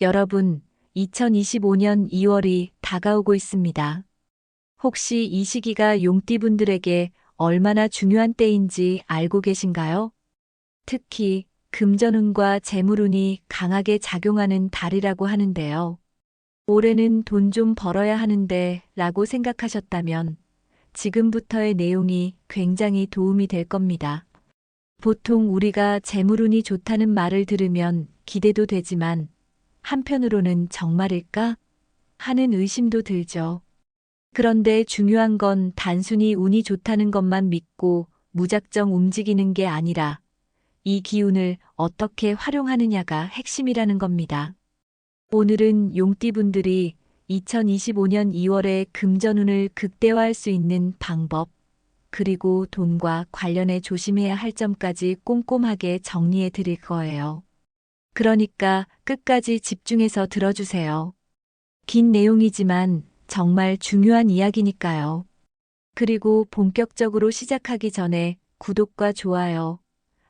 여러분, 2025년 2월이 다가오고 있습니다. 혹시 이 시기가 용띠분들에게 얼마나 중요한 때인지 알고 계신가요? 특히 금전운과 재물운이 강하게 작용하는 달이라고 하는데요. 올해는 돈 좀 벌어야 하는데 라고 생각하셨다면 지금부터의 내용이 굉장히 도움이 될 겁니다. 보통 우리가 재물운이 좋다는 말을 들으면 기대도 되지만 한편으로는 정말일까? 하는 의심도 들죠. 그런데 중요한 건 단순히 운이 좋다는 것만 믿고 무작정 움직이는 게 아니라 이 기운을 어떻게 활용하느냐가 핵심이라는 겁니다. 오늘은 용띠분들이 2025년 2월에 금전운을 극대화할 수 있는 방법, 그리고 돈과 관련해 조심해야 할 점까지 꼼꼼하게 정리해 드릴 거예요. 그러니까 끝까지 집중해서 들어주세요. 긴 내용이지만 정말 중요한 이야기니까요. 그리고 본격적으로 시작하기 전에 구독과 좋아요,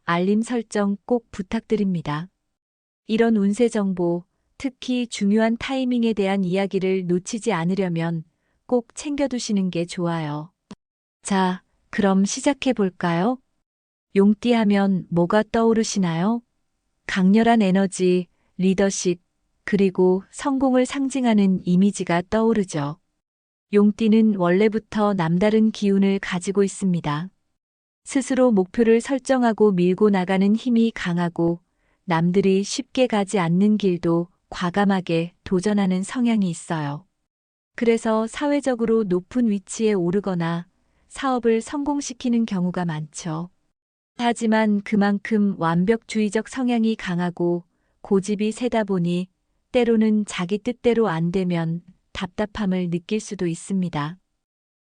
알림 설정 꼭 부탁드립니다. 이런 운세 정보, 특히 중요한 타이밍에 대한 이야기를 놓치지 않으려면 꼭 챙겨두시는 게 좋아요. 자, 그럼 시작해 볼까요? 용띠 하면 뭐가 떠오르시나요? 강렬한 에너지, 리더십, 그리고 성공을 상징하는 이미지가 떠오르죠. 용띠는 원래부터 남다른 기운을 가지고 있습니다. 스스로 목표를 설정하고 밀고 나가는 힘이 강하고 남들이 쉽게 가지 않는 길도 과감하게 도전하는 성향이 있어요. 그래서 사회적으로 높은 위치에 오르거나 사업을 성공시키는 경우가 많죠. 하지만 그만큼 완벽주의적 성향이 강하고 고집이 세다 보니 때로는 자기 뜻대로 안 되면 답답함을 느낄 수도 있습니다.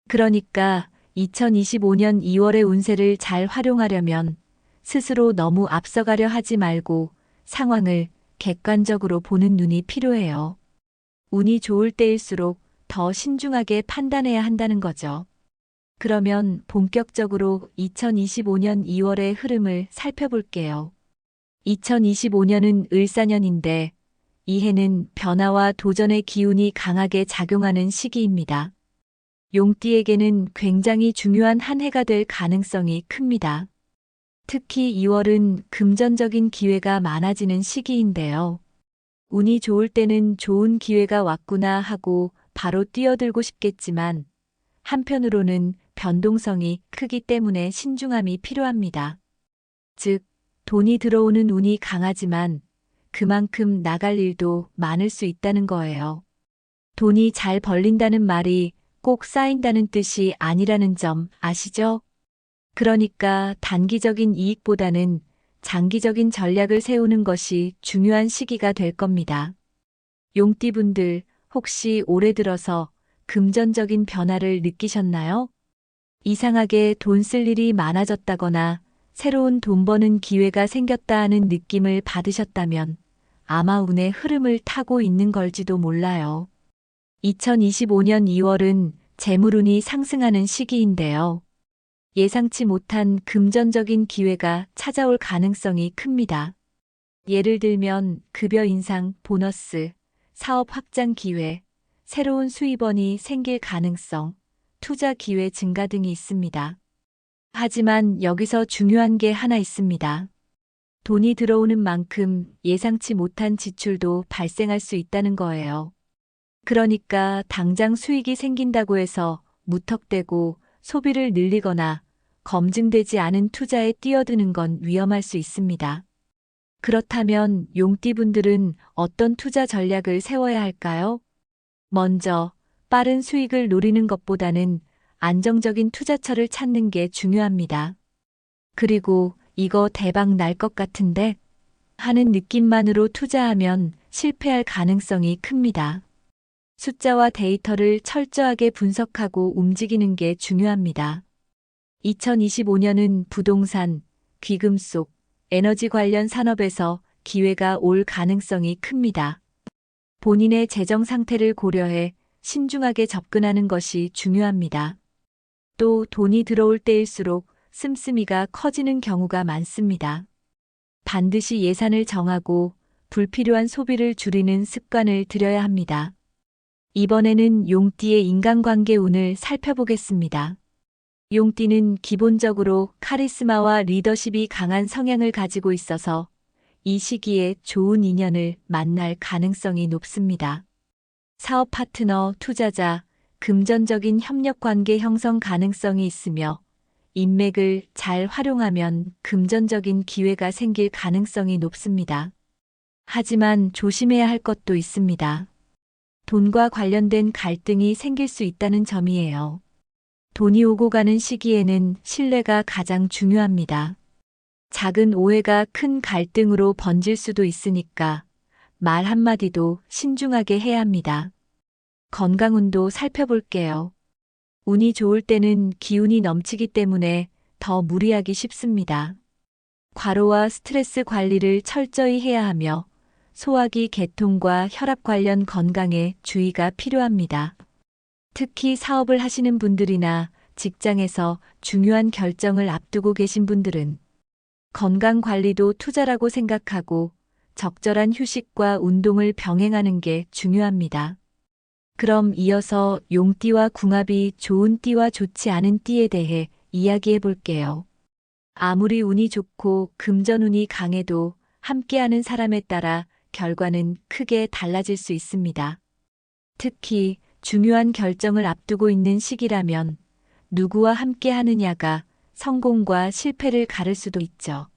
그러니까 2025년 2월의 운세를 잘 활용하려면 스스로 너무 앞서가려 하지 말고 상황을 객관적으로 보는 눈이 필요해요. 운이 좋을 때일수록 더 신중하게 판단해야 한다는 거죠. 그러면 본격적으로 2025년 2월의 흐름을 살펴볼게요. 2025년은 을사년인데 이 해는 변화와 도전의 기운이 강하게 작용하는 시기입니다. 용띠에게는 굉장히 중요한 한 해가 될 가능성이 큽니다. 특히 2월은 금전적인 기회가 많아지는 시기인데요. 운이 좋을 때는 좋은 기회가 왔구나 하고 바로 뛰어들고 싶겠지만 한편으로는 변동성이 크기 때문에 신중함이 필요합니다. 즉, 돈이 들어오는 운이 강하지만 그만큼 나갈 일도 많을 수 있다는 거예요. 돈이 잘 벌린다는 말이 꼭 쌓인다는 뜻이 아니라는 점 아시죠? 그러니까 단기적인 이익보다는 장기적인 전략을 세우는 것이 중요한 시기가 될 겁니다. 용띠분들 혹시 올해 들어서 금전적인 변화를 느끼셨나요? 이상하게 돈 쓸 일이 많아졌다거나 새로운 돈 버는 기회가 생겼다 하는 느낌을 받으셨다면 아마 운의 흐름을 타고 있는 걸지도 몰라요. 2025년 2월은 재물운이 상승하는 시기인데요. 예상치 못한 금전적인 기회가 찾아올 가능성이 큽니다. 예를 들면 급여 인상, 보너스, 사업 확장 기회, 새로운 수입원이 생길 가능성, 투자 기회 증가 등이 있습니다. 하지만 여기서 중요한 게 하나 있습니다. 돈이 들어오는 만큼 예상치 못한 지출도 발생할 수 있다는 거예요. 그러니까 당장 수익이 생긴다고 해서 무턱대고 소비를 늘리거나 검증되지 않은 투자에 뛰어드는 건 위험할 수 있습니다. 그렇다면 용띠분들은 어떤 투자 전략을 세워야 할까요? 먼저 빠른 수익을 노리는 것보다는 안정적인 투자처를 찾는 게 중요합니다. 그리고 이거 대박 날 것 같은데 하는 느낌만으로 투자하면 실패할 가능성이 큽니다. 숫자와 데이터를 철저하게 분석하고 움직이는 게 중요합니다. 2025년은 부동산, 귀금속, 에너지 관련 산업에서 기회가 올 가능성이 큽니다. 본인의 재정 상태를 고려해 신중하게 접근하는 것이 중요합니다. 또 돈이 들어올 때일수록 씀씀이가 커지는 경우가 많습니다. 반드시 예산을 정하고 불필요한 소비를 줄이는 습관을 들여야 합니다. 이번에는 용띠의 인간관계 운을 살펴보겠습니다. 용띠는 기본적으로 카리스마와 리더십이 강한 성향을 가지고 있어서 이 시기에 좋은 인연을 만날 가능성이 높습니다. 사업 파트너, 투자자, 금전적인 협력 관계 형성 가능성이 있으며 인맥을 잘 활용하면 금전적인 기회가 생길 가능성이 높습니다. 하지만 조심해야 할 것도 있습니다. 돈과 관련된 갈등이 생길 수 있다는 점이에요. 돈이 오고 가는 시기에는 신뢰가 가장 중요합니다. 작은 오해가 큰 갈등으로 번질 수도 있으니까 말 한마디도 신중하게 해야 합니다. 건강운도 살펴볼게요. 운이 좋을 때는 기운이 넘치기 때문에 더 무리하기 쉽습니다. 과로와 스트레스 관리를 철저히 해야 하며 소화기 계통과 혈압 관련 건강에 주의가 필요합니다. 특히 사업을 하시는 분들이나 직장에서 중요한 결정을 앞두고 계신 분들은 건강 관리도 투자라고 생각하고 적절한 휴식과 운동을 병행하는 게 중요합니다. 그럼 이어서 용띠와 궁합이 좋은 띠와 좋지 않은 띠에 대해 이야기해 볼게요. 아무리 운이 좋고 금전운이 강해도 함께하는 사람에 따라 결과는 크게 달라질 수 있습니다. 특히 중요한 결정을 앞두고 있는 시기라면 누구와 함께 하느냐가 성공과 실패를 가를 수도 있죠.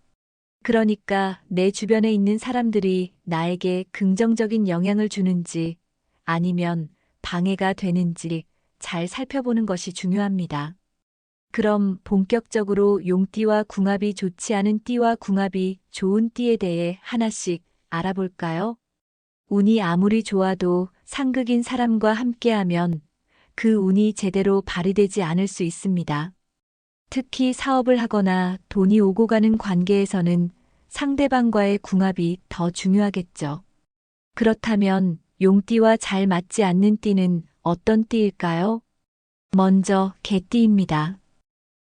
그러니까 내 주변에 있는 사람들이 나에게 긍정적인 영향을 주는지 아니면 방해가 되는지 잘 살펴보는 것이 중요합니다. 그럼 본격적으로 용띠와 궁합이 좋지 않은 띠와 궁합이 좋은 띠에 대해 하나씩 알아볼까요? 운이 아무리 좋아도 상극인 사람과 함께하면 그 운이 제대로 발휘되지 않을 수 있습니다. 특히 사업을 하거나 돈이 오고 가는 관계에서는 상대방과의 궁합이 더 중요하겠죠. 그렇다면 용띠와 잘 맞지 않는 띠는 어떤 띠일까요? 먼저 개띠입니다.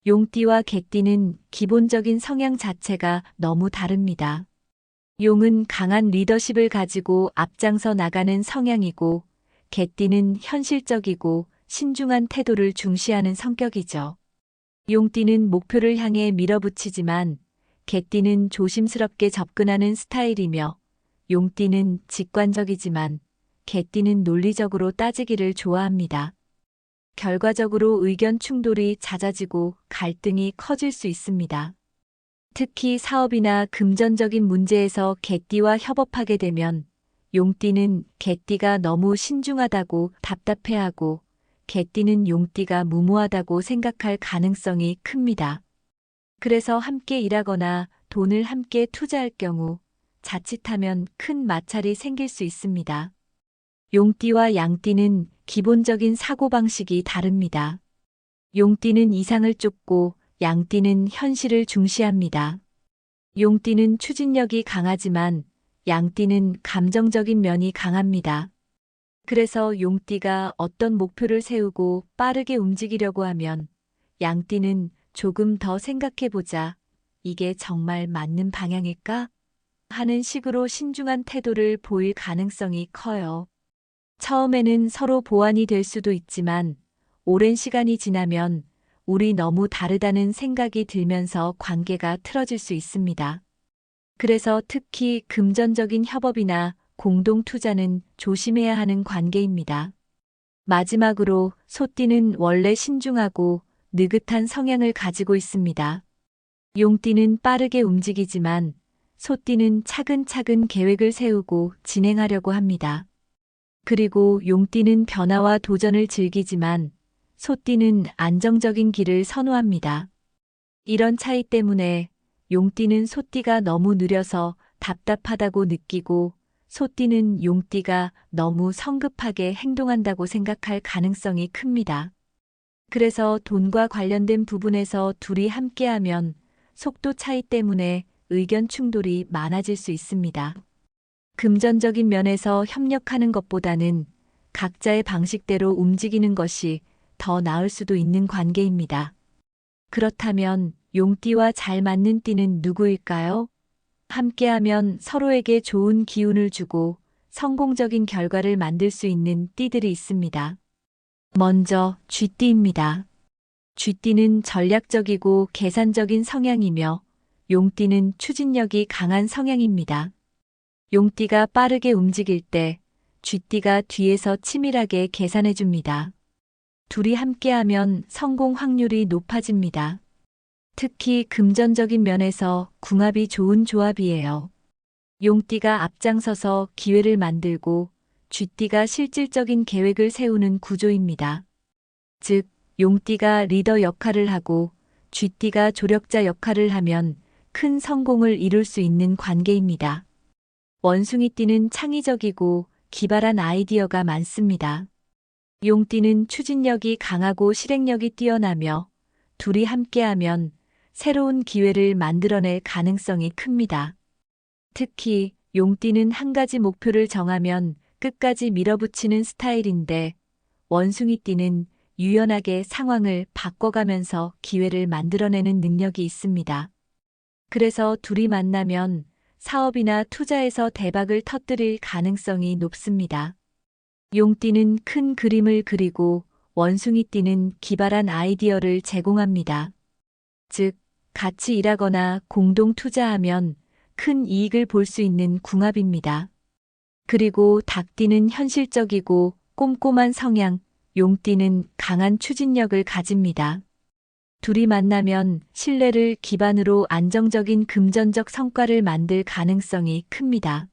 용띠와 개띠는 기본적인 성향 자체가 너무 다릅니다. 용은 강한 리더십을 가지고 앞장서 나가는 성향이고 개띠는 현실적이고 신중한 태도를 중시하는 성격이죠. 용띠는 목표를 향해 밀어붙이지만 개띠는 조심스럽게 접근하는 스타일이며 용띠는 직관적이지만 개띠는 논리적으로 따지기를 좋아합니다. 결과적으로 의견 충돌이 잦아지고 갈등이 커질 수 있습니다. 특히 사업이나 금전적인 문제에서 개띠와 협업하게 되면 용띠는 개띠가 너무 신중하다고 답답해하고 개띠는 용띠가 무모하다고 생각할 가능성이 큽니다. 그래서 함께 일하거나 돈을 함께 투자할 경우 자칫하면 큰 마찰이 생길 수 있습니다. 용띠와 양띠는 기본적인 사고방식이 다릅니다. 용띠는 이상을 쫓고 양띠는 현실을 중시합니다. 용띠는 추진력이 강하지만 양띠는 감정적인 면이 강합니다. 그래서 용띠가 어떤 목표를 세우고 빠르게 움직이려고 하면 양띠는 조금 더 생각해보자. 이게 정말 맞는 방향일까? 하는 식으로 신중한 태도를 보일 가능성이 커요. 처음에는 서로 보완이 될 수도 있지만 오랜 시간이 지나면 우리 너무 다르다는 생각이 들면서 관계가 틀어질 수 있습니다. 그래서 특히 금전적인 협업이나 공동 투자는 조심해야 하는 관계입니다. 마지막으로 소띠는 원래 신중하고 느긋한 성향을 가지고 있습니다. 용띠는 빠르게 움직이지만 소띠는 차근차근 계획을 세우고 진행하려고 합니다. 그리고 용띠는 변화와 도전을 즐기지만 소띠는 안정적인 길을 선호합니다. 이런 차이 때문에 용띠는 소띠가 너무 느려서 답답하다고 느끼고 소띠는 용띠가 너무 성급하게 행동한다고 생각할 가능성이 큽니다. 그래서 돈과 관련된 부분에서 둘이 함께하면 속도 차이 때문에 의견 충돌이 많아질 수 있습니다. 금전적인 면에서 협력하는 것보다는 각자의 방식대로 움직이는 것이 더 나을 수도 있는 관계입니다. 그렇다면 용띠와 잘 맞는 띠는 누구일까요? 함께하면 서로에게 좋은 기운을 주고 성공적인 결과를 만들 수 있는 띠들이 있습니다. 먼저 쥐띠입니다. 쥐띠는 전략적이고 계산적인 성향이며 용띠는 추진력이 강한 성향입니다. 용띠가 빠르게 움직일 때 쥐띠가 뒤에서 치밀하게 계산해줍니다. 둘이 함께하면 성공 확률이 높아집니다. 특히 금전적인 면에서 궁합이 좋은 조합이에요. 용띠가 앞장서서 기회를 만들고 쥐띠가 실질적인 계획을 세우는 구조입니다. 즉, 용띠가 리더 역할을 하고 쥐띠가 조력자 역할을 하면 큰 성공을 이룰 수 있는 관계입니다. 원숭이띠는 창의적이고 기발한 아이디어가 많습니다. 용띠는 추진력이 강하고 실행력이 뛰어나며 둘이 함께하면 새로운 기회를 만들어낼 가능성이 큽니다. 특히 용띠는 한 가지 목표를 정하면 끝까지 밀어붙이는 스타일인데 원숭이띠는 유연하게 상황을 바꿔가면서 기회를 만들어내는 능력이 있습니다. 그래서 둘이 만나면 사업이나 투자에서 대박을 터뜨릴 가능성이 높습니다. 용띠는 큰 그림을 그리고 원숭이띠는 기발한 아이디어를 제공합니다. 즉, 같이 일하거나 공동 투자하면 큰 이익을 볼 수 있는 궁합입니다. 그리고 닭띠는 현실적이고 꼼꼼한 성향, 용띠는 강한 추진력을 가집니다. 둘이 만나면 신뢰를 기반으로 안정적인 금전적 성과를 만들 가능성이 큽니다.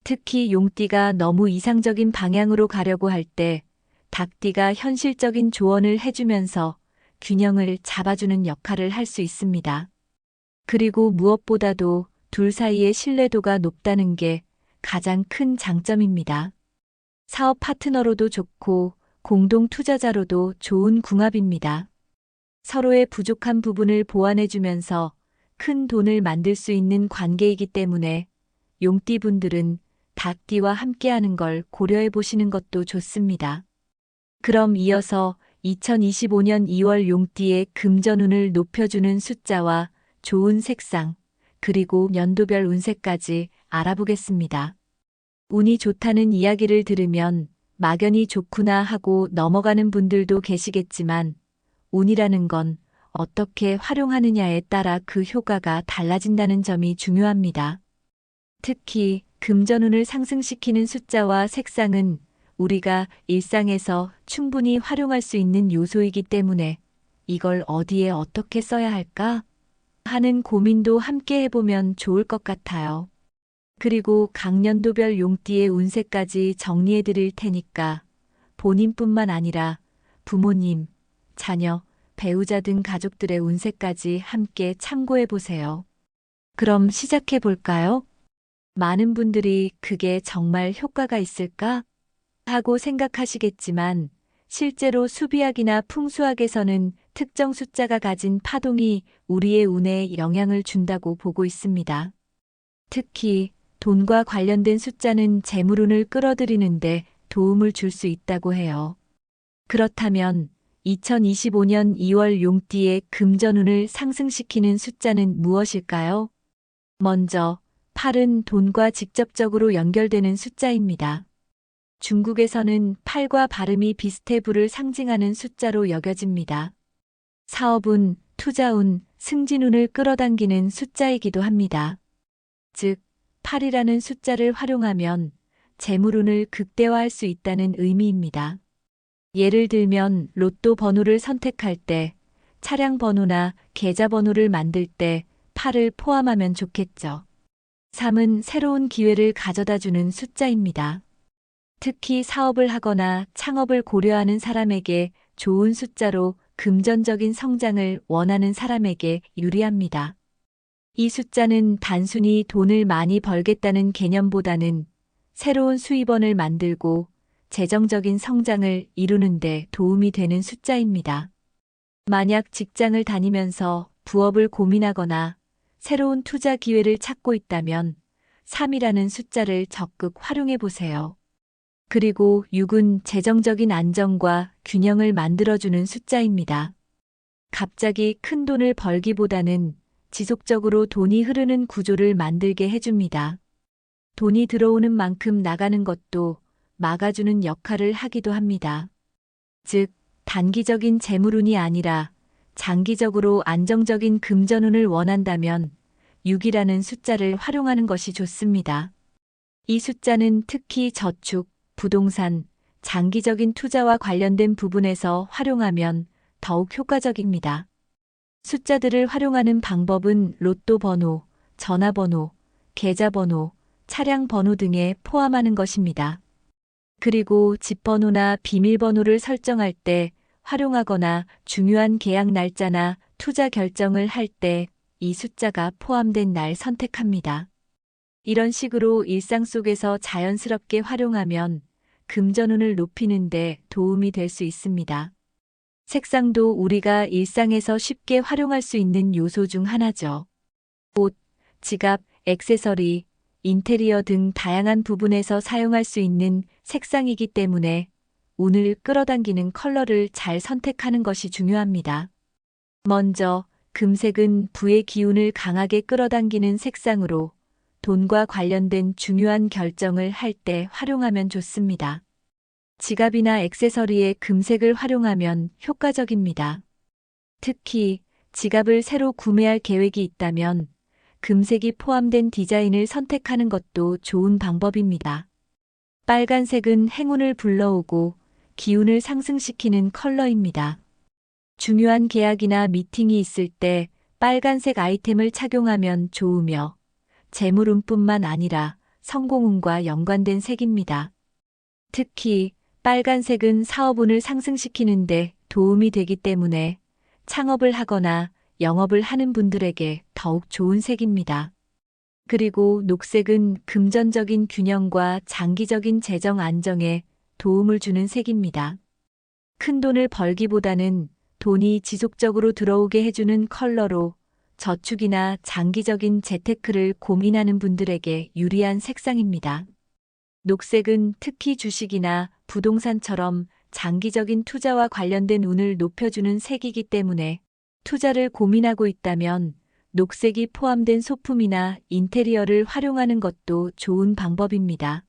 특히 용띠가 너무 이상적인 방향으로 가려고 할 때 닭띠가 현실적인 조언을 해주면서 균형을 잡아주는 역할을 할 수 있습니다. 그리고 무엇보다도 둘 사이의 신뢰도가 높다는 게 가장 큰 장점입니다. 사업 파트너로도 좋고 공동 투자자로도 좋은 궁합입니다. 서로의 부족한 부분을 보완해주면서 큰 돈을 만들 수 있는 관계이기 때문에 용띠 분들은 닭띠와 함께하는 걸 고려해 보시는 것도 좋습니다. 그럼 이어서 2025년 2월 용띠의 금전운을 높여주는 숫자와 좋은 색상, 그리고 연도별 운세까지 알아보겠습니다. 운이 좋다는 이야기를 들으면 막연히 좋구나 하고 넘어가는 분들도 계시겠지만 운이라는 건 어떻게 활용하느냐에 따라 그 효과가 달라진다는 점이 중요합니다. 특히 금전운을 상승시키는 숫자와 색상은 우리가 일상에서 충분히 활용할 수 있는 요소이기 때문에 이걸 어디에 어떻게 써야 할까 하는 고민도 함께 해보면 좋을 것 같아요. 그리고 각 연도별 용띠의 운세까지 정리해 드릴 테니까 본인뿐만 아니라 부모님, 자녀, 배우자 등 가족들의 운세까지 함께 참고해 보세요. 그럼 시작해 볼까요? 많은 분들이 그게 정말 효과가 있을까? 하고 생각하시겠지만 실제로 수비학이나 풍수학에서는 특정 숫자가 가진 파동이 우리의 운에 영향을 준다고 보고 있습니다. 특히 돈과 관련된 숫자는 재물운을 끌어들이는데 도움을 줄 수 있다고 해요. 그렇다면 2025년 2월 용띠의 금전운을 상승시키는 숫자는 무엇일까요? 먼저 8은 돈과 직접적으로 연결되는 숫자입니다. 중국에서는 8과 발음이 비슷해 부를 상징하는 숫자로 여겨집니다. 사업운, 투자운, 승진운을 끌어당기는 숫자이기도 합니다. 즉, 8이라는 숫자를 활용하면 재물운을 극대화할 수 있다는 의미입니다. 예를 들면 로또 번호를 선택할 때, 차량 번호나 계좌 번호를 만들 때 8을 포함하면 좋겠죠. 3은 새로운 기회를 가져다주는 숫자입니다. 특히 사업을 하거나 창업을 고려하는 사람에게 좋은 숫자로 금전적인 성장을 원하는 사람에게 유리합니다. 이 숫자는 단순히 돈을 많이 벌겠다는 개념보다는 새로운 수입원을 만들고 재정적인 성장을 이루는 데 도움이 되는 숫자입니다. 만약 직장을 다니면서 부업을 고민하거나 새로운 투자 기회를 찾고 있다면 3이라는 숫자를 적극 활용해 보세요. 그리고 6은 재정적인 안정과 균형을 만들어주는 숫자입니다. 갑자기 큰 돈을 벌기보다는 지속적으로 돈이 흐르는 구조를 만들게 해줍니다. 돈이 들어오는 만큼 나가는 것도 막아주는 역할을 하기도 합니다. 즉, 단기적인 재물운이 아니라 장기적으로 안정적인 금전운을 원한다면 6이라는 숫자를 활용하는 것이 좋습니다. 이 숫자는 특히 저축, 부동산, 장기적인 투자와 관련된 부분에서 활용하면 더욱 효과적입니다. 숫자들을 활용하는 방법은 로또 번호, 전화번호, 계좌번호, 차량 번호 등에 포함하는 것입니다. 그리고 집 번호나 비밀번호를 설정할 때 활용하거나 중요한 계약 날짜나 투자 결정을 할 때 이 숫자가 포함된 날 선택합니다. 이런 식으로 일상 속에서 자연스럽게 활용하면 금전운을 높이는 데 도움이 될 수 있습니다. 색상도 우리가 일상에서 쉽게 활용할 수 있는 요소 중 하나죠. 옷, 지갑, 액세서리, 인테리어 등 다양한 부분에서 사용할 수 있는 색상이기 때문에 운을 끌어당기는 컬러를 잘 선택하는 것이 중요합니다. 먼저, 금색은 부의 기운을 강하게 끌어당기는 색상으로 돈과 관련된 중요한 결정을 할 때 활용하면 좋습니다. 지갑이나 액세서리에 금색을 활용하면 효과적입니다. 특히 지갑을 새로 구매할 계획이 있다면 금색이 포함된 디자인을 선택하는 것도 좋은 방법입니다. 빨간색은 행운을 불러오고 기운을 상승시키는 컬러입니다. 중요한 계약이나 미팅이 있을 때 빨간색 아이템을 착용하면 좋으며 재물운뿐만 아니라 성공운과 연관된 색입니다. 특히 빨간색은 사업운을 상승시키는데 도움이 되기 때문에 창업을 하거나 영업을 하는 분들에게 더욱 좋은 색입니다. 그리고 녹색은 금전적인 균형과 장기적인 재정 안정에 도움을 주는 색입니다. 큰 돈을 벌기보다는 돈이 지속적으로 들어오게 해주는 컬러로 저축이나 장기적인 재테크를 고민하는 분들에게 유리한 색상입니다. 녹색은 특히 주식이나 부동산처럼 장기적인 투자와 관련된 운을 높여주는 색이기 때문에 투자를 고민하고 있다면 녹색이 포함된 소품이나 인테리어를 활용하는 것도 좋은 방법입니다.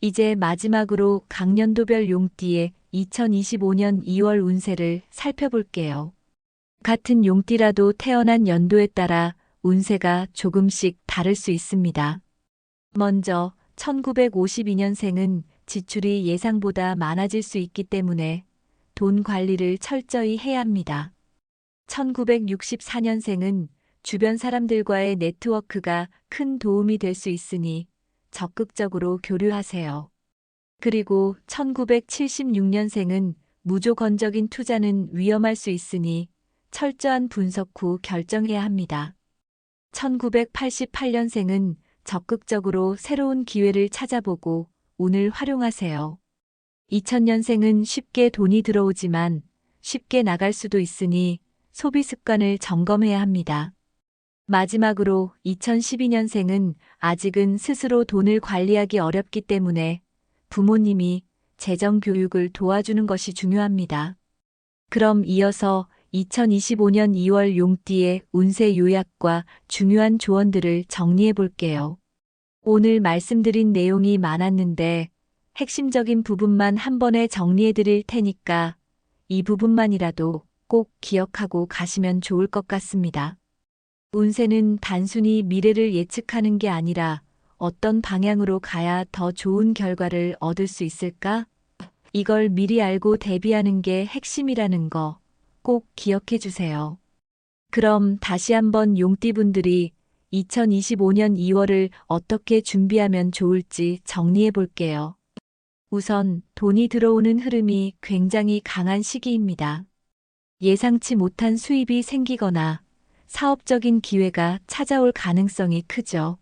이제 마지막으로 각년도별 용띠의 2025년 2월 운세를 살펴볼게요. 같은 용띠라도 태어난 연도에 따라 운세가 조금씩 다를 수 있습니다. 먼저 1952년생은 지출이 예상보다 많아질 수 있기 때문에 돈 관리를 철저히 해야 합니다. 1964년생은 주변 사람들과의 네트워크가 큰 도움이 될 수 있으니 적극적으로 교류하세요. 그리고 1976년생은 무조건적인 투자는 위험할 수 있으니 철저한 분석 후 결정해야 합니다. 1988년생은 적극적으로 새로운 기회를 찾아보고 운을 활용하세요. 2000년생은 쉽게 돈이 들어오지만 쉽게 나갈 수도 있으니 소비 습관을 점검해야 합니다. 마지막으로 2012년생은 아직은 스스로 돈을 관리하기 어렵기 때문에 부모님이 재정 교육을 도와주는 것이 중요합니다. 그럼 이어서 2025년 2월 용띠의 운세 요약과 중요한 조언들을 정리해 볼게요. 오늘 말씀드린 내용이 많았는데 핵심적인 부분만 한 번에 정리해 드릴 테니까 이 부분만이라도 꼭 기억하고 가시면 좋을 것 같습니다. 운세는 단순히 미래를 예측하는 게 아니라 어떤 방향으로 가야 더 좋은 결과를 얻을 수 있을까? 이걸 미리 알고 대비하는 게 핵심이라는 거 꼭 기억해 주세요. 그럼 다시 한번 용띠분들이 2025년 2월을 어떻게 준비하면 좋을지 정리해 볼게요. 우선 돈이 들어오는 흐름이 굉장히 강한 시기입니다. 예상치 못한 수입이 생기거나 사업적인 기회가 찾아올 가능성이 크죠.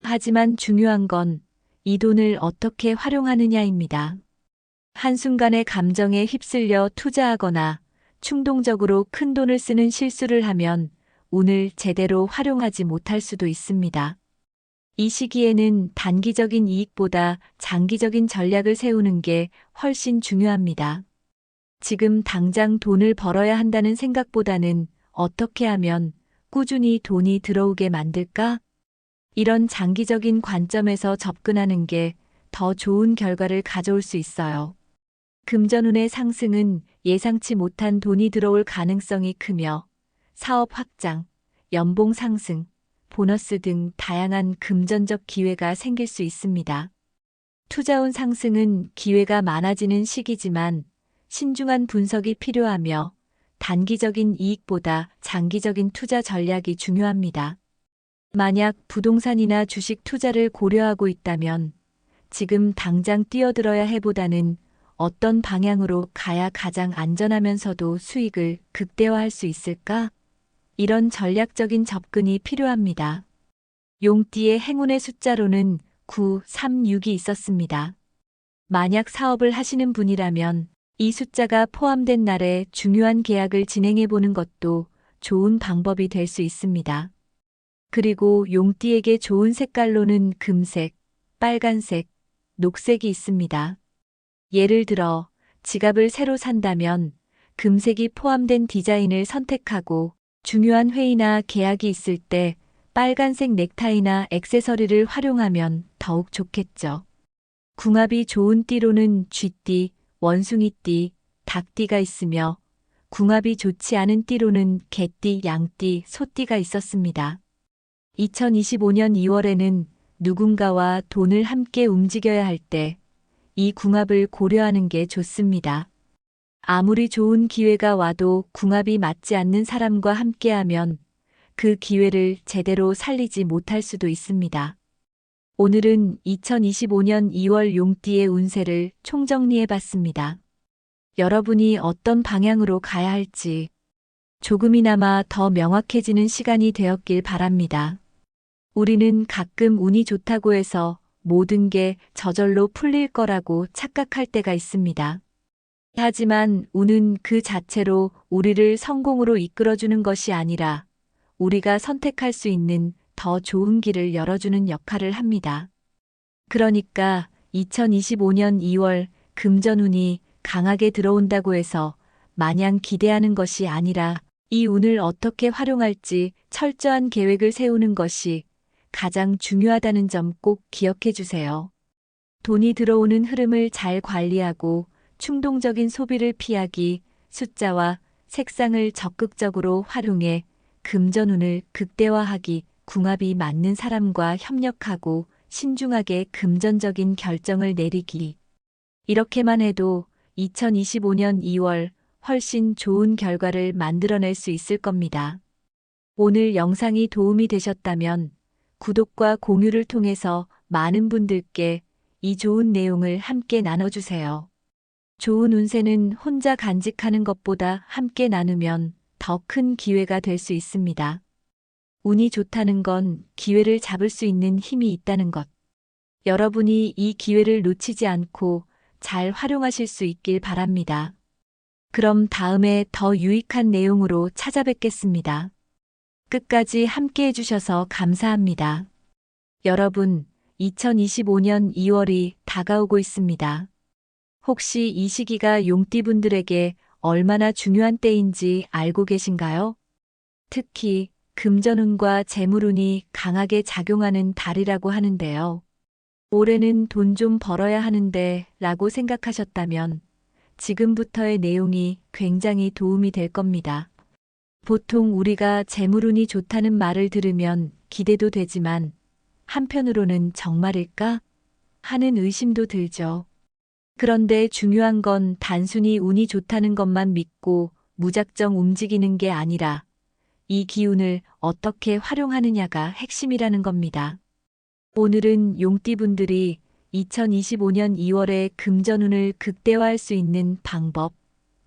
하지만 중요한 건 이 돈을 어떻게 활용하느냐입니다. 한순간의 감정에 휩쓸려 투자하거나 충동적으로 큰 돈을 쓰는 실수를 하면 운을 제대로 활용하지 못할 수도 있습니다. 이 시기에는 단기적인 이익보다 장기적인 전략을 세우는 게 훨씬 중요합니다. 지금 당장 돈을 벌어야 한다는 생각보다는 어떻게 하면 꾸준히 돈이 들어오게 만들까? 이런 장기적인 관점에서 접근하는 게 더 좋은 결과를 가져올 수 있어요. 금전운의 상승은 예상치 못한 돈이 들어올 가능성이 크며 사업 확장, 연봉 상승, 보너스 등 다양한 금전적 기회가 생길 수 있습니다. 투자운 상승은 기회가 많아지는 시기지만 신중한 분석이 필요하며 단기적인 이익보다 장기적인 투자 전략이 중요합니다. 만약 부동산이나 주식 투자를 고려하고 있다면 지금 당장 뛰어들어야 해보다는 어떤 방향으로 가야 가장 안전하면서도 수익을 극대화할 수 있을까? 이런 전략적인 접근이 필요합니다. 용띠의 행운의 숫자로는 9, 3, 6이 있었습니다. 만약 사업을 하시는 분이라면 이 숫자가 포함된 날에 중요한 계약을 진행해 보는 것도 좋은 방법이 될 수 있습니다. 그리고 용띠에게 좋은 색깔로는 금색, 빨간색, 녹색이 있습니다. 예를 들어 지갑을 새로 산다면 금색이 포함된 디자인을 선택하고 중요한 회의나 계약이 있을 때 빨간색 넥타이나 액세서리를 활용하면 더욱 좋겠죠. 궁합이 좋은 띠로는 쥐띠, 원숭이띠, 닭띠가 있으며 궁합이 좋지 않은 띠로는 개띠, 양띠, 소띠가 있었습니다. 2025년 2월에는 누군가와 돈을 함께 움직여야 할 때 이 궁합을 고려하는 게 좋습니다. 아무리 좋은 기회가 와도 궁합이 맞지 않는 사람과 함께하면 그 기회를 제대로 살리지 못할 수도 있습니다. 오늘은 2025년 2월 용띠의 운세를 총정리해 봤습니다. 여러분이 어떤 방향으로 가야 할지 조금이나마 더 명확해지는 시간이 되었길 바랍니다. 우리는 가끔 운이 좋다고 해서 모든 게 저절로 풀릴 거라고 착각할 때가 있습니다. 하지만 운은 그 자체로 우리를 성공으로 이끌어주는 것이 아니라 우리가 선택할 수 있는 더 좋은 길을 열어주는 역할을 합니다. 그러니까 2025년 2월 금전운이 강하게 들어온다고 해서 마냥 기대하는 것이 아니라 이 운을 어떻게 활용할지 철저한 계획을 세우는 것이 가장 중요하다는 점 꼭 기억해 주세요. 돈이 들어오는 흐름을 잘 관리하고 충동적인 소비를 피하기, 숫자와 색상을 적극적으로 활용해 금전운을 극대화하기, 궁합이 맞는 사람과 협력하고 신중하게 금전적인 결정을 내리기. 이렇게만 해도 2025년 2월 훨씬 좋은 결과를 만들어낼 수 있을 겁니다. 오늘 영상이 도움이 되셨다면 구독과 공유를 통해서 많은 분들께 이 좋은 내용을 함께 나눠주세요. 좋은 운세는 혼자 간직하는 것보다 함께 나누면 더 큰 기회가 될 수 있습니다. 운이 좋다는 건 기회를 잡을 수 있는 힘이 있다는 것. 여러분이 이 기회를 놓치지 않고 잘 활용하실 수 있길 바랍니다. 그럼 다음에 더 유익한 내용으로 찾아뵙겠습니다. 끝까지 함께 해주셔서 감사합니다. 여러분, 2025년 2월이 다가오고 있습니다. 혹시 이 시기가 용띠분들에게 얼마나 중요한 때인지 알고 계신가요? 특히 금전운과 재물운이 강하게 작용하는 달이라고 하는데요. 올해는 돈 좀 벌어야 하는데 라고 생각하셨다면 지금부터의 내용이 굉장히 도움이 될 겁니다. 보통 우리가 재물운이 좋다는 말을 들으면 기대도 되지만 한편으로는 정말일까? 하는 의심도 들죠. 그런데 중요한 건 단순히 운이 좋다는 것만 믿고 무작정 움직이는 게 아니라 이 기운을 어떻게 활용하느냐가 핵심이라는 겁니다. 오늘은 용띠분들이 2025년 2월에 금전운을 극대화할 수 있는 방법,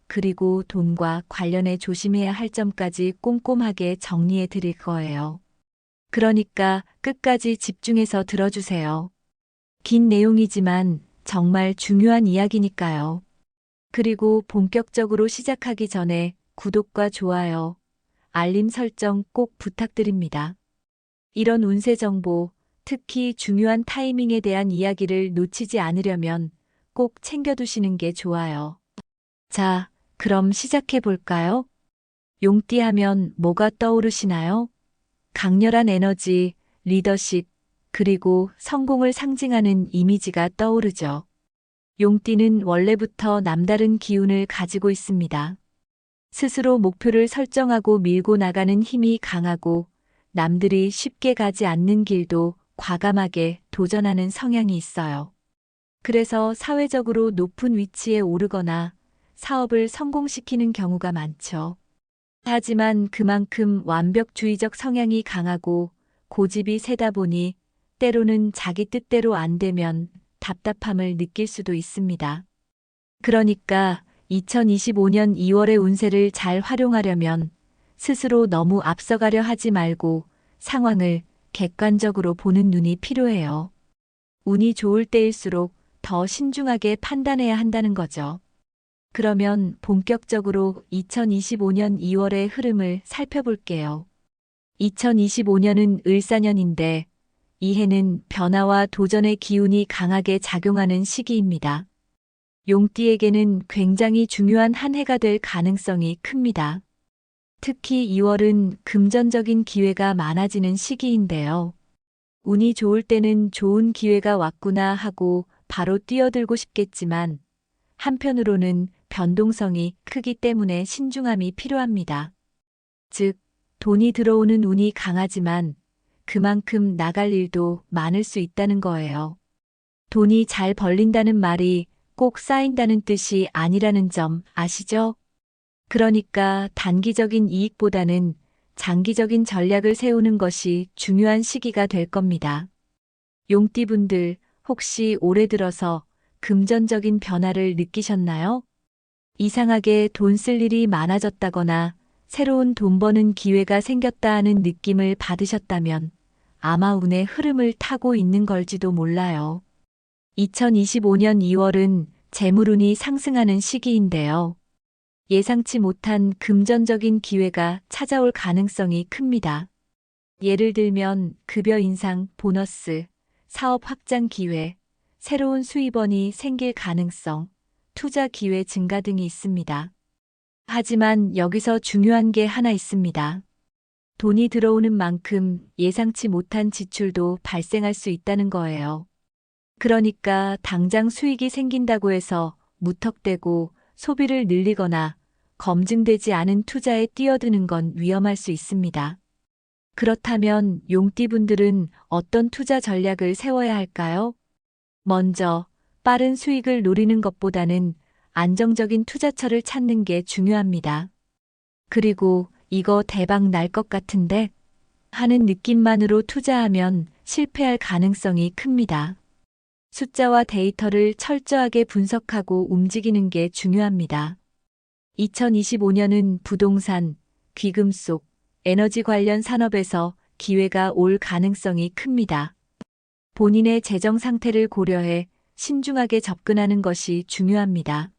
그리고 돈과 관련해 조심해야 할 점까지 꼼꼼하게 정리해 드릴 거예요. 그러니까 끝까지 집중해서 들어주세요. 긴 내용이지만 정말 중요한 이야기니까요. 그리고 본격적으로 시작하기 전에 구독과 좋아요, 알림 설정 꼭 부탁드립니다. 이런 운세 정보, 특히 중요한 타이밍에 대한 이야기를 놓치지 않으려면 꼭 챙겨두시는 게 좋아요. 자, 그럼 시작해 볼까요? 용띠 하면 뭐가 떠오르시나요? 강렬한 에너지, 리더십, 그리고 성공을 상징하는 이미지가 떠오르죠. 용띠는 원래부터 남다른 기운을 가지고 있습니다. 스스로 목표를 설정하고 밀고 나가는 힘이 강하고 남들이 쉽게 가지 않는 길도 과감하게 도전하는 성향이 있어요. 그래서 사회적으로 높은 위치에 오르거나 사업을 성공시키는 경우가 많죠. 하지만 그만큼 완벽주의적 성향이 강하고 고집이 세다 보니 때로는 자기 뜻대로 안 되면 답답함을 느낄 수도 있습니다. 그러니까 2025년 2월의 운세를 잘 활용하려면 스스로 너무 앞서가려 하지 말고 상황을 객관적으로 보는 눈이 필요해요. 운이 좋을 때일수록 더 신중하게 판단해야 한다는 거죠. 그러면 본격적으로 2025년 2월의 흐름을 살펴볼게요. 2025년은 을사년인데 이 해는 변화와 도전의 기운이 강하게 작용하는 시기입니다. 용띠에게는 굉장히 중요한 한 해가 될 가능성이 큽니다. 특히 2월은 금전적인 기회가 많아지는 시기인데요. 운이 좋을 때는 좋은 기회가 왔구나 하고 바로 뛰어들고 싶겠지만 한편으로는 변동성이 크기 때문에 신중함이 필요합니다. 즉, 돈이 들어오는 운이 강하지만 그만큼 나갈 일도 많을 수 있다는 거예요. 돈이 잘 벌린다는 말이 꼭 쌓인다는 뜻이 아니라는 점 아시죠? 그러니까 단기적인 이익보다는 장기적인 전략을 세우는 것이 중요한 시기가 될 겁니다. 용띠분들 혹시 올해 들어서 금전적인 변화를 느끼셨나요? 이상하게 돈 쓸 일이 많아졌다거나 새로운 돈 버는 기회가 생겼다 하는 느낌을 받으셨다면 아마 운의 흐름을 타고 있는 걸지도 몰라요. 2025년 2월은 재물운이 상승하는 시기인데요. 예상치 못한 금전적인 기회가 찾아올 가능성이 큽니다. 예를 들면 급여 인상, 보너스, 사업 확장 기회, 새로운 수입원이 생길 가능성, 투자 기회 증가 등이 있습니다. 하지만 여기서 중요한 게 하나 있습니다. 돈이 들어오는 만큼 예상치 못한 지출도 발생할 수 있다는 거예요. 그러니까 당장 수익이 생긴다고 해서 무턱대고 소비를 늘리거나 검증되지 않은 투자에 뛰어드는 건 위험할 수 있습니다. 그렇다면 용띠분들은 어떤 투자 전략을 세워야 할까요? 먼저 빠른 수익을 노리는 것보다는 안정적인 투자처를 찾는 게 중요합니다. 그리고 이거 대박 날 것 같은데 하는 느낌만으로 투자하면 실패할 가능성이 큽니다. 숫자와 데이터를 철저하게 분석하고 움직이는 게 중요합니다. 2025년은 부동산, 귀금속, 에너지 관련 산업에서 기회가 올 가능성이 큽니다. 본인의 재정 상태를 고려해 신중하게 접근하는 것이 중요합니다.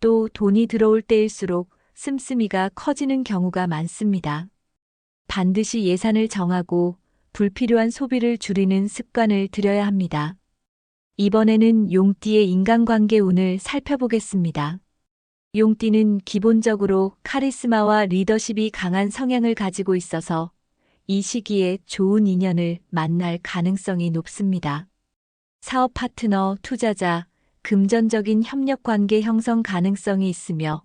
또 돈이 들어올 때일수록 씀씀이가 커지는 경우가 많습니다. 반드시 예산을 정하고 불필요한 소비를 줄이는 습관을 들여야 합니다. 이번에는 용띠의 인간관계 운을 살펴보겠습니다. 용띠는 기본적으로 카리스마와 리더십이 강한 성향을 가지고 있어서 이 시기에 좋은 인연을 만날 가능성이 높습니다. 사업 파트너, 투자자, 금전적인 협력 관계 형성 가능성이 있으며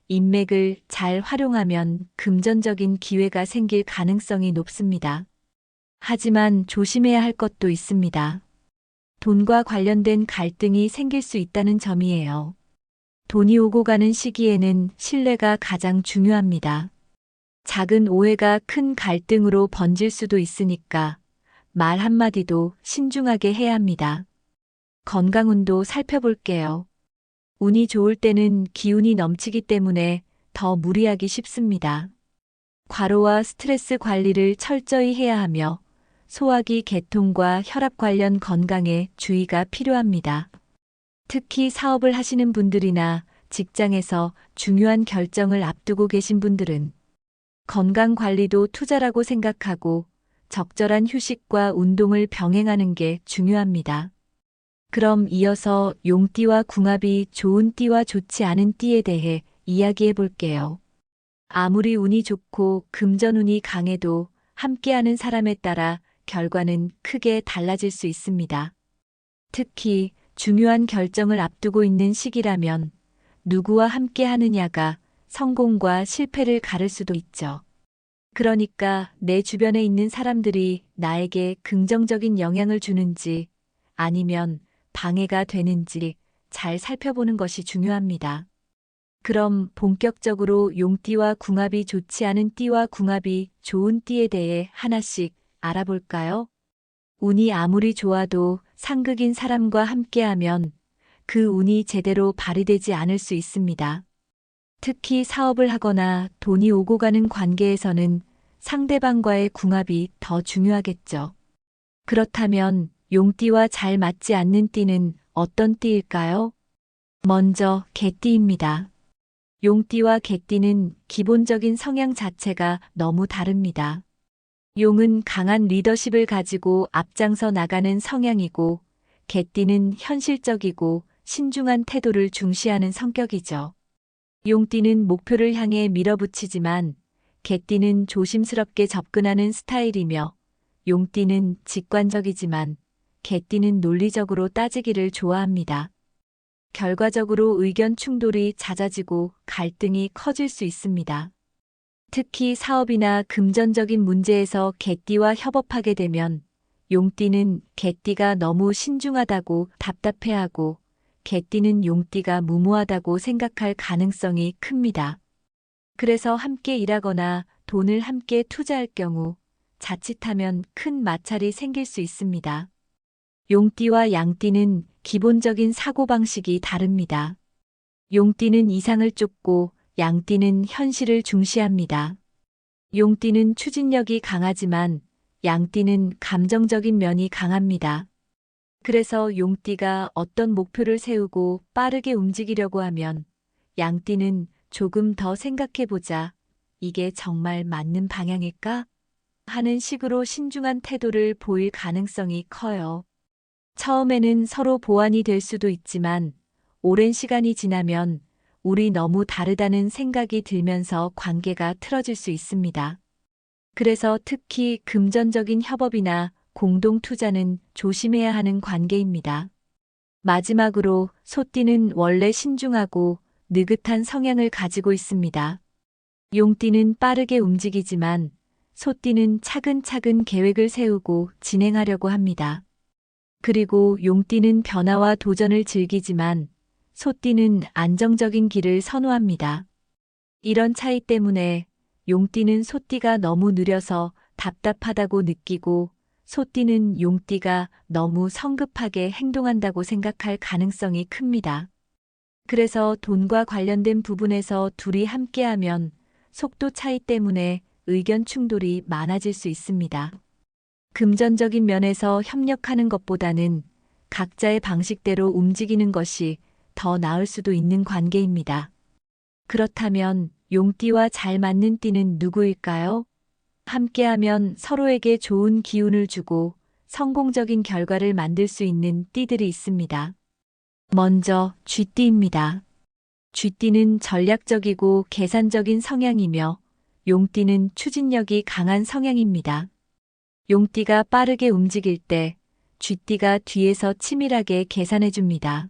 인맥을 잘 활용하면 금전적인 기회가 생길 가능성이 높습니다. 하지만 조심해야 할 것도 있습니다. 돈과 관련된 갈등이 생길 수 있다는 점이에요. 돈이 오고 가는 시기에는 신뢰가 가장 중요합니다. 작은 오해가 큰 갈등으로 번질 수도 있으니까 말 한마디도 신중하게 해야 합니다. 건강운도 살펴볼게요. 운이 좋을 때는 기운이 넘치기 때문에 더 무리하기 쉽습니다. 과로와 스트레스 관리를 철저히 해야 하며 소화기 계통과 혈압 관련 건강에 주의가 필요합니다. 특히 사업을 하시는 분들이나 직장에서 중요한 결정을 앞두고 계신 분들은 건강 관리도 투자라고 생각하고 적절한 휴식과 운동을 병행하는 게 중요합니다. 그럼 이어서 용띠와 궁합이 좋은 띠와 좋지 않은 띠에 대해 이야기해 볼게요. 아무리 운이 좋고 금전운이 강해도 함께하는 사람에 따라 결과는 크게 달라질 수 있습니다. 특히 중요한 결정을 앞두고 있는 시기라면 누구와 함께 하느냐가 성공과 실패를 가를 수도 있죠. 그러니까 내 주변에 있는 사람들이 나에게 긍정적인 영향을 주는지 아니면 방해가 되는지 잘 살펴보는 것이 중요합니다. 그럼 본격적으로 용띠와 궁합이 좋지 않은 띠와 궁합이 좋은 띠에 대해 하나씩 알아볼까요? 운이 아무리 좋아도 상극인 사람과 함께하면 그 운이 제대로 발휘되지 않을 수 있습니다. 특히 사업을 하거나 돈이 오고 가는 관계에서는 상대방과의 궁합이 더 중요하겠죠. 그렇다면 용띠와 잘 맞지 않는 띠는 어떤 띠일까요? 먼저 개띠입니다. 용띠와 개띠는 기본적인 성향 자체가 너무 다릅니다. 용은 강한 리더십을 가지고 앞장서 나가는 성향이고, 개띠는 현실적이고 신중한 태도를 중시하는 성격이죠. 용띠는 목표를 향해 밀어붙이지만, 개띠는 조심스럽게 접근하는 스타일이며, 용띠는 직관적이지만, 개띠는 논리적으로 따지기를 좋아합니다. 결과적으로 의견 충돌이 잦아지고 갈등이 커질 수 있습니다. 특히 사업이나 금전적인 문제에서 개띠와 협업하게 되면 용띠는 개띠가 너무 신중하다고 답답해하고 개띠는 용띠가 무모하다고 생각할 가능성이 큽니다. 그래서 함께 일하거나 돈을 함께 투자할 경우 자칫하면 큰 마찰이 생길 수 있습니다. 용띠와 양띠는 기본적인 사고방식이 다릅니다. 용띠는 이상을 쫓고 양띠는 현실을 중시합니다. 용띠는 추진력이 강하지만 양띠는 감정적인 면이 강합니다. 그래서 용띠가 어떤 목표를 세우고 빠르게 움직이려고 하면 양띠는 조금 더 생각해보자. 이게 정말 맞는 방향일까? 하는 식으로 신중한 태도를 보일 가능성이 커요. 처음에는 서로 보완이 될 수도 있지만 오랜 시간이 지나면 우리 너무 다르다는 생각이 들면서 관계가 틀어질 수 있습니다. 그래서 특히 금전적인 협업이나 공동 투자는 조심해야 하는 관계입니다. 마지막으로 소띠는 원래 신중하고 느긋한 성향을 가지고 있습니다. 용띠는 빠르게 움직이지만 소띠는 차근차근 계획을 세우고 진행하려고 합니다. 그리고 용띠는 변화와 도전을 즐기지만 소띠는 안정적인 길을 선호합니다. 이런 차이 때문에 용띠는 소띠가 너무 느려서 답답하다고 느끼고 소띠는 용띠가 너무 성급하게 행동한다고 생각할 가능성이 큽니다. 그래서 돈과 관련된 부분에서 둘이 함께하면 속도 차이 때문에 의견 충돌이 많아질 수 있습니다. 금전적인 면에서 협력하는 것보다는 각자의 방식대로 움직이는 것이 더 나을 수도 있는 관계입니다. 그렇다면 용띠와 잘 맞는 띠는 누구일까요? 함께하면 서로에게 좋은 기운을 주고 성공적인 결과를 만들 수 있는 띠들이 있습니다. 먼저 쥐띠입니다. 쥐띠는 전략적이고 계산적인 성향이며 용띠는 추진력이 강한 성향입니다. 용띠가 빠르게 움직일 때 쥐띠가 뒤에서 치밀하게 계산해줍니다.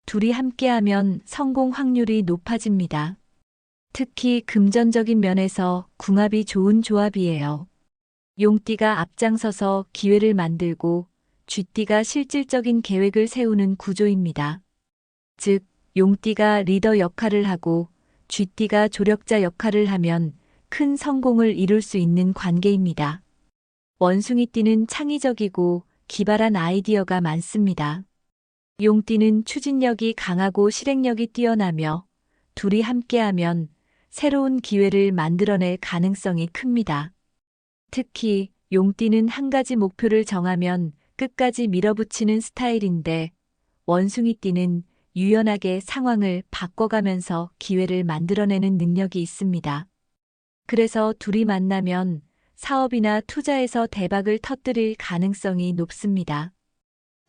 둘이 함께하면 성공 확률이 높아집니다. 특히 금전적인 면에서 궁합이 좋은 조합이에요. 용띠가 앞장서서 기회를 만들고 쥐띠가 실질적인 계획을 세우는 구조입니다. 즉, 용띠가 리더 역할을 하고 쥐띠가 조력자 역할을 하면 큰 성공을 이룰 수 있는 관계입니다. 원숭이띠는 창의적이고 기발한 아이디어가 많습니다. 용띠는 추진력이 강하고 실행력이 뛰어나며 둘이 함께하면 새로운 기회를 만들어낼 가능성이 큽니다. 특히 용띠는 한 가지 목표를 정하면 끝까지 밀어붙이는 스타일인데 원숭이띠는 유연하게 상황을 바꿔가면서 기회를 만들어내는 능력이 있습니다. 그래서 둘이 만나면 사업이나 투자에서 대박을 터뜨릴 가능성이 높습니다.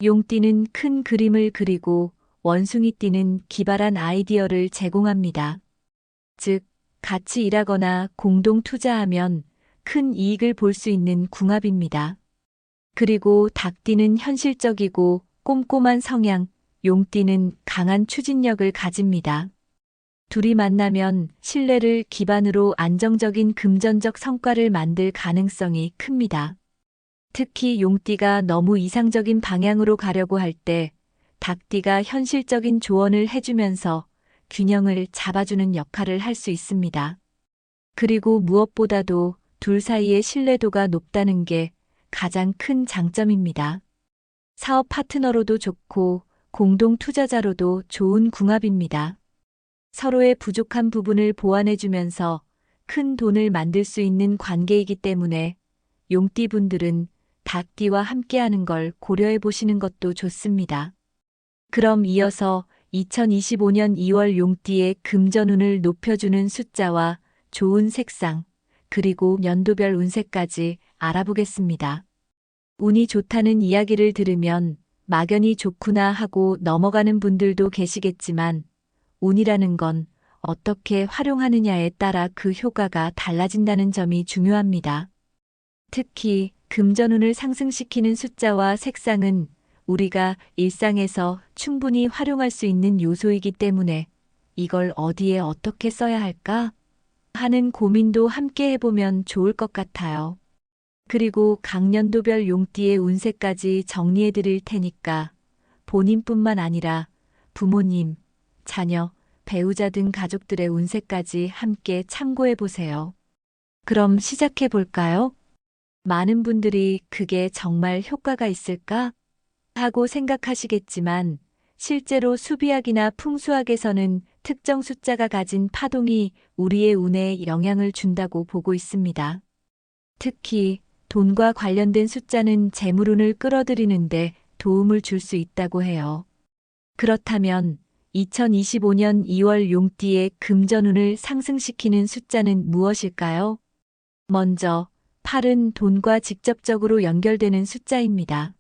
용띠는 큰 그림을 그리고 원숭이띠는 기발한 아이디어를 제공합니다. 즉, 같이 일하거나 공동 투자하면 큰 이익을 볼 수 있는 궁합입니다. 그리고 닭띠는 현실적이고 꼼꼼한 성향, 용띠는 강한 추진력을 가집니다. 둘이 만나면 신뢰를 기반으로 안정적인 금전적 성과를 만들 가능성이 큽니다. 특히 용띠가 너무 이상적인 방향으로 가려고 할 때 닭띠가 현실적인 조언을 해주면서 균형을 잡아주는 역할을 할 수 있습니다. 그리고 무엇보다도 둘 사이의 신뢰도가 높다는 게 가장 큰 장점입니다. 사업 파트너로도 좋고 공동 투자자로도 좋은 궁합입니다. 서로의 부족한 부분을 보완해주면서 큰 돈을 만들 수 있는 관계이기 때문에 용띠 분들은 닭띠와 함께하는 걸 고려해 보시는 것도 좋습니다. 그럼 이어서 2025년 2월 용띠의 금전운을 높여주는 숫자와 좋은 색상, 그리고 연도별 운세까지 알아보겠습니다. 운이 좋다는 이야기를 들으면 막연히 좋구나 하고 넘어가는 분들도 계시겠지만 운이라는 건 어떻게 활용하느냐에 따라 그 효과가 달라진다는 점이 중요합니다. 특히 금전운을 상승시키는 숫자와 색상은 우리가 일상에서 충분히 활용할 수 있는 요소이기 때문에 이걸 어디에 어떻게 써야 할까 하는 고민도 함께 해보면 좋을 것 같아요. 그리고 각 연도별 용띠의 운세까지 정리해 드릴 테니까 본인뿐만 아니라 부모님, 자녀, 배우자 등 가족들의 운세까지 함께 참고해 보세요. 그럼 시작해 볼까요? 많은 분들이 그게 정말 효과가 있을까? 하고 생각하시겠지만 실제로 수비학이나 풍수학에서는 특정 숫자가 가진 파동이 우리의 운에 영향을 준다고 보고 있습니다. 특히 돈과 관련된 숫자는 재물운을 끌어들이는데 도움을 줄 수 있다고 해요. 그렇다면 2025년 2월 용띠의 금전운을 상승시키는 숫자는 무엇일까요? 먼저 8은 돈과 직접적으로 연결되는 숫자입니다.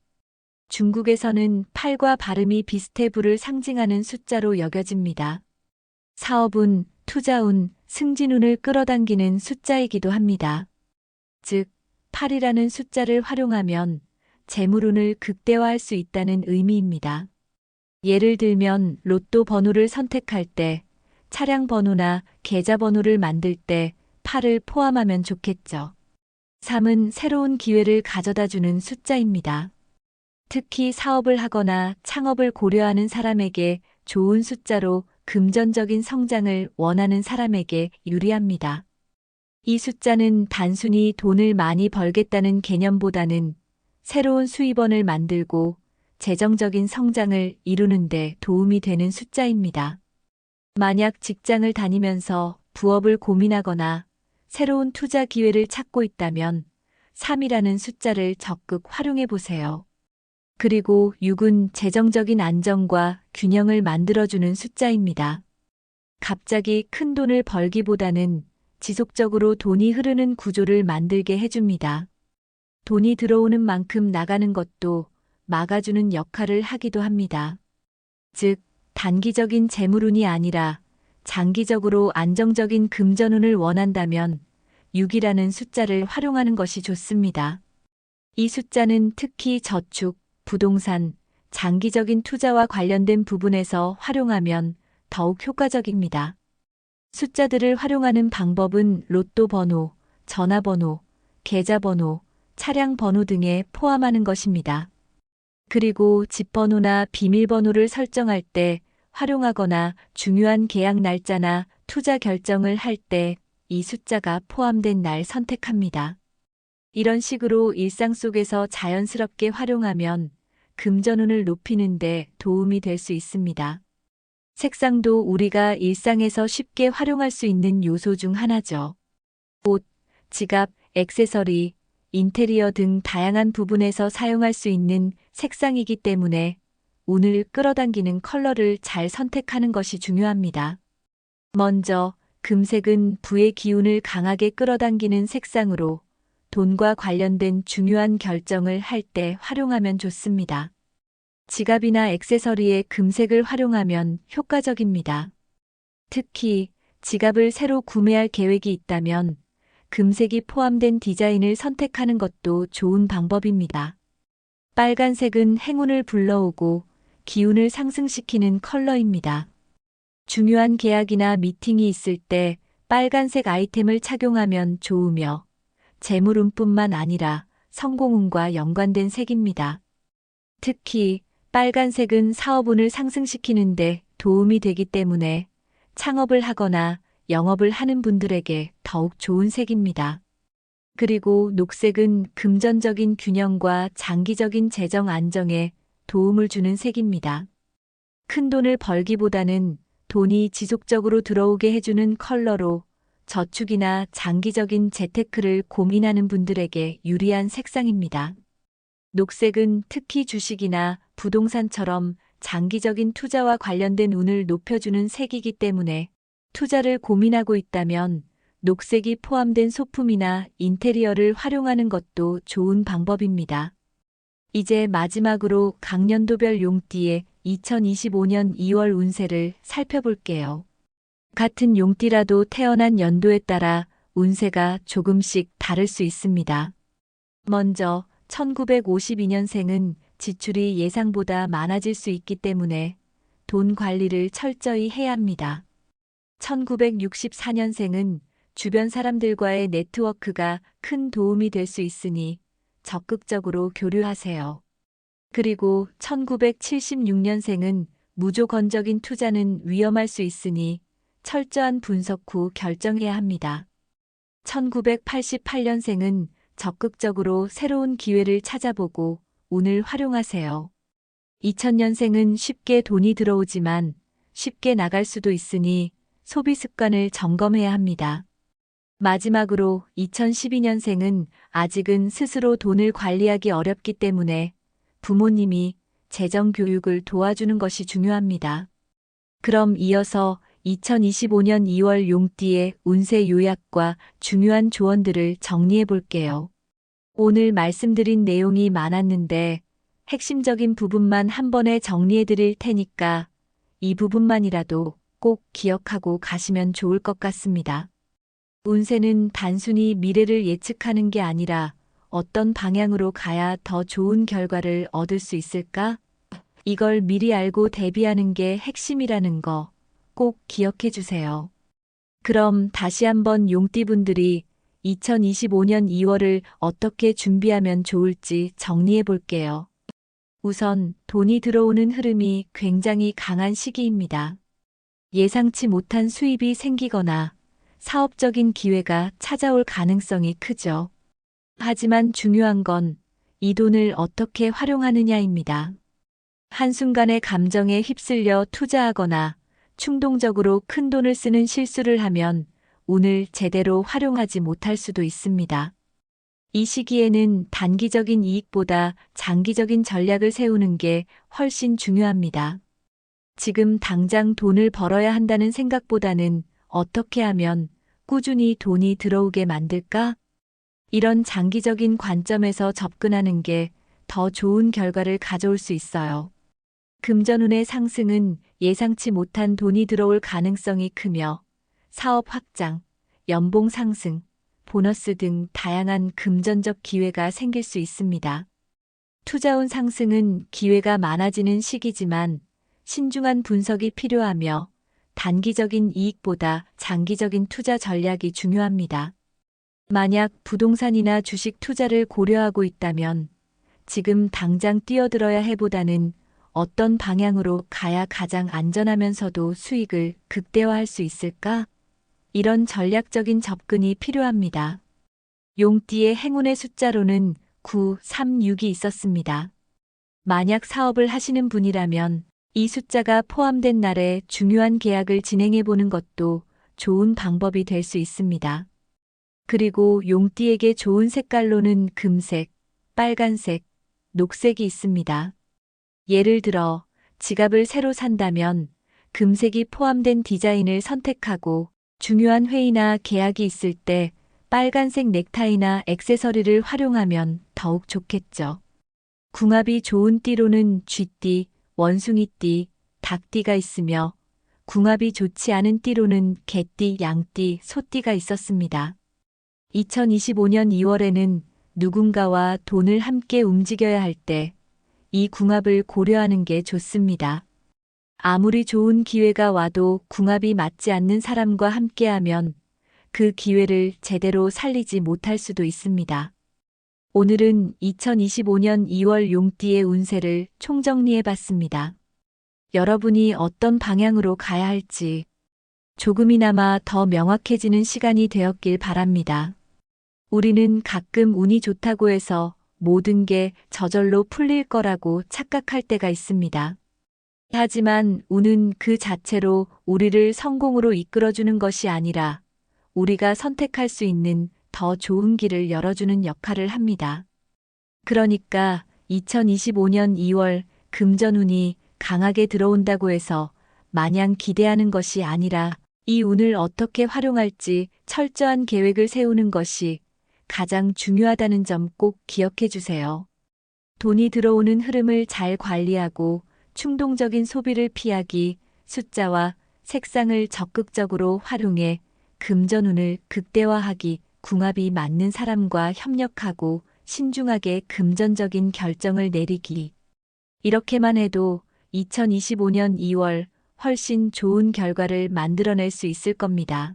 중국에서는 8과 발음이 비슷해 부를 상징하는 숫자로 여겨집니다. 사업운, 투자운, 승진운을 끌어당기는 숫자이기도 합니다. 즉, 8이라는 숫자를 활용하면 재물운을 극대화할 수 있다는 의미입니다. 예를 들면 로또 번호를 선택할 때, 차량 번호나 계좌 번호를 만들 때 8을 포함하면 좋겠죠. 3은 새로운 기회를 가져다주는 숫자입니다. 특히 사업을 하거나 창업을 고려하는 사람에게 좋은 숫자로 금전적인 성장을 원하는 사람에게 유리합니다. 이 숫자는 단순히 돈을 많이 벌겠다는 개념보다는 새로운 수입원을 만들고 재정적인 성장을 이루는 데 도움이 되는 숫자입니다. 만약 직장을 다니면서 부업을 고민하거나 새로운 투자 기회를 찾고 있다면 3이라는 숫자를 적극 활용해 보세요. 그리고 6은 재정적인 안정과 균형을 만들어주는 숫자입니다. 갑자기 큰 돈을 벌기보다는 지속적으로 돈이 흐르는 구조를 만들게 해줍니다. 돈이 들어오는 만큼 나가는 것도 막아주는 역할을 하기도 합니다. 즉, 단기적인 재물운이 아니라 장기적으로 안정적인 금전운을 원한다면 6이라는 숫자를 활용하는 것이 좋습니다. 이 숫자는 특히 저축, 부동산, 장기적인 투자와 관련된 부분에서 활용하면 더욱 효과적입니다. 숫자들을 활용하는 방법은 로또 번호, 전화번호, 계좌번호, 차량 번호 등에 포함하는 것입니다. 그리고 집 번호나 비밀번호를 설정할 때 활용하거나 중요한 계약 날짜나 투자 결정을 할 때 이 숫자가 포함된 날 선택합니다. 이런 식으로 일상 속에서 자연스럽게 활용하면 금전운을 높이는 데 도움이 될 수 있습니다. 색상도 우리가 일상에서 쉽게 활용할 수 있는 요소 중 하나죠. 옷, 지갑, 액세서리, 인테리어 등 다양한 부분에서 사용할 수 있는 색상이기 때문에 운을 끌어당기는 컬러를 잘 선택하는 것이 중요합니다. 먼저 금색은 부의 기운을 강하게 끌어당기는 색상으로 돈과 관련된 중요한 결정을 할 때 활용하면 좋습니다. 지갑이나 액세서리에 금색을 활용하면 효과적입니다. 특히 지갑을 새로 구매할 계획이 있다면 금색이 포함된 디자인을 선택하는 것도 좋은 방법입니다. 빨간색은 행운을 불러오고 기운을 상승시키는 컬러입니다. 중요한 계약이나 미팅이 있을 때 빨간색 아이템을 착용하면 좋으며 재물운뿐만 아니라 성공운과 연관된 색입니다. 특히 빨간색은 사업운을 상승시키는데 도움이 되기 때문에 창업을 하거나 영업을 하는 분들에게 더욱 좋은 색입니다. 그리고 녹색은 금전적인 균형과 장기적인 재정 안정에 도움을 주는 색입니다. 큰 돈을 벌기보다는 돈이 지속적으로 들어오게 해주는 컬러로 저축이나 장기적인 재테크를 고민하는 분들에게 유리한 색상입니다. 녹색은 특히 주식이나 부동산처럼 장기적인 투자와 관련된 운을 높여주는 색이기 때문에 투자를 고민하고 있다면 녹색이 포함된 소품이나 인테리어를 활용하는 것도 좋은 방법입니다. 이제 마지막으로 각년도별 용띠의 2025년 2월 운세를 살펴볼게요. 같은 용띠라도 태어난 연도에 따라 운세가 조금씩 다를 수 있습니다. 먼저 1952년생은 지출이 예상보다 많아질 수 있기 때문에 돈 관리를 철저히 해야 합니다. 1964년생은 주변 사람들과의 네트워크가 큰 도움이 될 수 있으니 적극적으로 교류하세요. 그리고 1976년생은 무조건적인 투자는 위험할 수 있으니 철저한 분석 후 결정해야 합니다. 1988년생은 적극적으로 새로운 기회를 찾아보고 운을 활용하세요. 2000년생은 쉽게 돈이 들어오지만 쉽게 나갈 수도 있으니 소비 습관을 점검해야 합니다. 마지막으로 2012년생은 아직은 스스로 돈을 관리하기 어렵기 때문에 부모님이 재정 교육을 도와주는 것이 중요합니다. 그럼 이어서 2025년 2월 용띠의 운세 요약과 중요한 조언들을 정리해 볼게요. 오늘 말씀드린 내용이 많았는데 핵심적인 부분만 한 번에 정리해 드릴 테니까 이 부분만이라도 꼭 기억하고 가시면 좋을 것 같습니다. 운세는 단순히 미래를 예측하는 게 아니라 어떤 방향으로 가야 더 좋은 결과를 얻을 수 있을까? 이걸 미리 알고 대비하는 게 핵심이라는 거 꼭 기억해 주세요. 그럼 다시 한번 용띠분들이 2025년 2월을 어떻게 준비하면 좋을지 정리해 볼게요. 우선 돈이 들어오는 흐름이 굉장히 강한 시기입니다. 예상치 못한 수입이 생기거나 사업적인 기회가 찾아올 가능성이 크죠. 하지만 중요한 건 이 돈을 어떻게 활용하느냐입니다. 한순간의 감정에 휩쓸려 투자하거나 충동적으로 큰 돈을 쓰는 실수를 하면 운을 제대로 활용하지 못할 수도 있습니다. 이 시기에는 단기적인 이익보다 장기적인 전략을 세우는 게 훨씬 중요합니다. 지금 당장 돈을 벌어야 한다는 생각보다는 어떻게 하면 꾸준히 돈이 들어오게 만들까? 이런 장기적인 관점에서 접근하는 게 더 좋은 결과를 가져올 수 있어요. 금전운의 상승은 예상치 못한 돈이 들어올 가능성이 크며 사업 확장, 연봉 상승, 보너스 등 다양한 금전적 기회가 생길 수 있습니다. 투자운 상승은 기회가 많아지는 시기지만 신중한 분석이 필요하며 단기적인 이익보다 장기적인 투자 전략이 중요합니다. 만약 부동산이나 주식 투자를 고려하고 있다면 지금 당장 뛰어들어야 해보다는 어떤 방향으로 가야 가장 안전하면서도 수익을 극대화할 수 있을까? 이런 전략적인 접근이 필요합니다. 용띠의 행운의 숫자로는 9, 3, 6이 있었습니다. 만약 사업을 하시는 분이라면 이 숫자가 포함된 날에 중요한 계약을 진행해 보는 것도 좋은 방법이 될 수 있습니다. 그리고 용띠에게 좋은 색깔로는 금색, 빨간색, 녹색이 있습니다. 예를 들어 지갑을 새로 산다면 금색이 포함된 디자인을 선택하고 중요한 회의나 계약이 있을 때 빨간색 넥타이나 액세서리를 활용하면 더욱 좋겠죠. 궁합이 좋은 띠로는 쥐띠, 원숭이띠, 닭띠가 있으며 궁합이 좋지 않은 띠로는 개띠, 양띠, 소띠가 있었습니다. 2025년 2월에는 누군가와 돈을 함께 움직여야 할 때 이 궁합을 고려하는 게 좋습니다. 아무리 좋은 기회가 와도 궁합이 맞지 않는 사람과 함께하면 그 기회를 제대로 살리지 못할 수도 있습니다. 오늘은 2025년 2월 용띠의 운세를 총정리해 봤습니다. 여러분이 어떤 방향으로 가야 할지 조금이나마 더 명확해지는 시간이 되었길 바랍니다. 우리는 가끔 운이 좋다고 해서 모든 게 저절로 풀릴 거라고 착각할 때가 있습니다. 하지만 운은 그 자체로 우리를 성공으로 이끌어주는 것이 아니라 우리가 선택할 수 있는 더 좋은 길을 열어주는 역할을 합니다. 그러니까 2025년 2월 금전운이 강하게 들어온다고 해서 마냥 기대하는 것이 아니라 이 운을 어떻게 활용할지 철저한 계획을 세우는 것이 가장 중요하다는 점 꼭 기억해 주세요. 돈이 들어오는 흐름을 잘 관리하고 충동적인 소비를 피하기, 숫자와 색상을 적극적으로 활용해 금전운을 극대화하기, 궁합이 맞는 사람과 협력하고 신중하게 금전적인 결정을 내리기. 이렇게만 해도 2025년 2월 훨씬 좋은 결과를 만들어낼 수 있을 겁니다.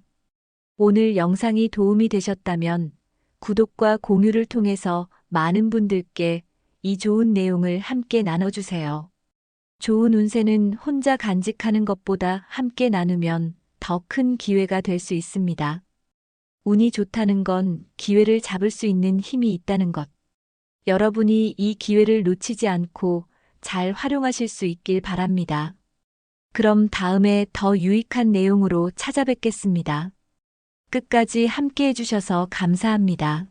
오늘 영상이 도움이 되셨다면 구독과 공유를 통해서 많은 분들께 이 좋은 내용을 함께 나눠주세요. 좋은 운세는 혼자 간직하는 것보다 함께 나누면 더 큰 기회가 될 수 있습니다. 운이 좋다는 건 기회를 잡을 수 있는 힘이 있다는 것. 여러분이 이 기회를 놓치지 않고 잘 활용하실 수 있길 바랍니다. 그럼 다음에 더 유익한 내용으로 찾아뵙겠습니다. 끝까지 함께 해주셔서 감사합니다.